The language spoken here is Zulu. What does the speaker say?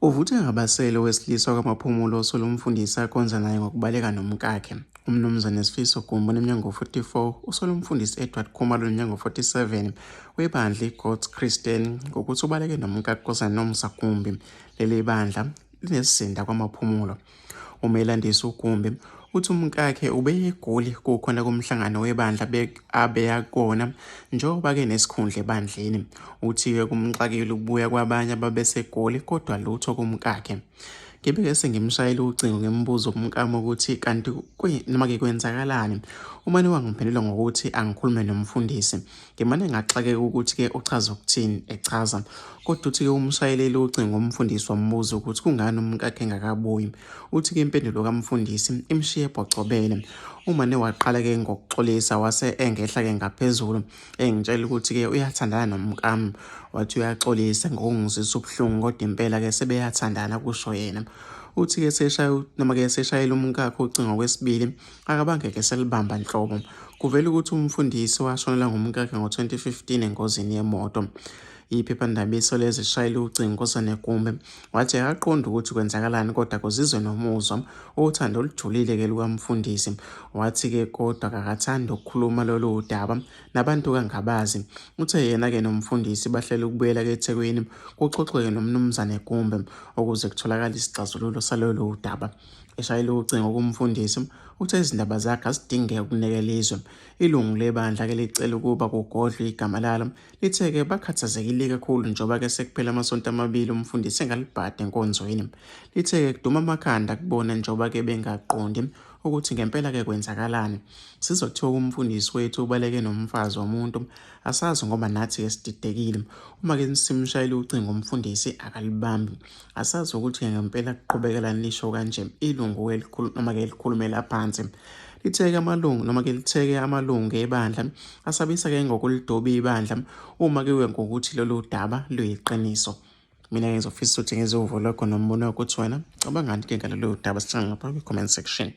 Uvuthe ngabasele wesilisa kwamaphumulo osolo umfundisi akhonza naye ngokubaleka nomkakhe. Umnumzane Sifiso Gumbo oneminyaka 44 usolo umfundisi Edward Khumalo oneminyaka 47 webandla iGod's Christian ngokuthi ubaleke nomkakhe uNkosazana Nomsa Gumbi. Leli bandla linesizinda kwamaphumulo. Umelandisi uGumbi uthi umkakhe ubeye eGoli kukhona kumhlangano webandla abeya kona njengoba ke nesikhundla ebandleni. Uthi-ke kumxakile ukubuya kwabanye ababeseGoli kodwa lutho kumkakhe. Ngibike sengimshayela ucingo ngimbuza umkami ukuthi kanti noma ke kwenzakalani. Umane wangiphendula ngokuthi angikhulume nomfundisi. Ngimane ngaxakeka ukuthi ke uchaza ukuthini echaza. Kodwa uthi ke umshayeleli ucingo umfundisi wambuza ukuthi kungani umkakhe engakabuyi. Uthi ke impendulo kaMfundisi imshiye ebhocobele. Umane waqala ke ngokuxolisa wase engehla ke ngaphezulu engitshela ukuthi ke uyathandana nomkami. Wathi uyaxolisa ngokungizwisa ubuhlungu kodwa impela ke sebeyathandana kusho yena. Uthi ke seshayela umkakhe ucingo kwesibili akabangeke selibamba nhlobo. Kuvela ukuthi umfundisi washonela ngumkakhe ngo-2015 engozini yemoto. Iphephandaba isoleze shayela ucingo Nkosazana Gumbi wathi akaqonda ukuthi kwenzakalani kodwa kuzizwe nomuzwa othando olujulile ke lukaMfundisi. Wathi ke kodwa akathandi ukukhuluma lolu daba nabantu kangabazi. Uthe yena ke nomfundisi bahlela ukubuyela ke eThekwini kuxoxwe nomnumzane Gumbi ukuze kutholakala isixazululo salolu daba. Eshayela ucingo kumfundisi uthe izindaba zakhe azidingeka ukunikela izwe. Ilungu lebandla ke licela ukuba kugodlwe igama lalo. Lithe ke bakhathazekile kakhulu njengoba ke sekuphela amasonto amabili umfundisi engalibhada enkonzweni. Lithe ke kuduma amakhanda kubona njengoba ke bengaqondi ukuthi ngempela ke kwenzakalani. Sizothiwa umfundisi wethu ubaleke nomfazi womuntu asazi ngoba nathi ke sididekile. Uma ke simshayela ucingo umfundisi akalibambi. Asazi ukuthi ngempela kuqhubekela nisho kanje ilungu elikhulu noma ke likhulumela phansi. Litheke amalungu noma ke litheke amalungu ebandla asabisa ke ngokulidoba ibandla uma ke ngokuthi lolu daba luyiqiniso. Mina ngizofisa ukuthi ngizovula lokho nombono ukuthi wena cabangani ke ngalolu daba sicela ngapha kwi-comment section.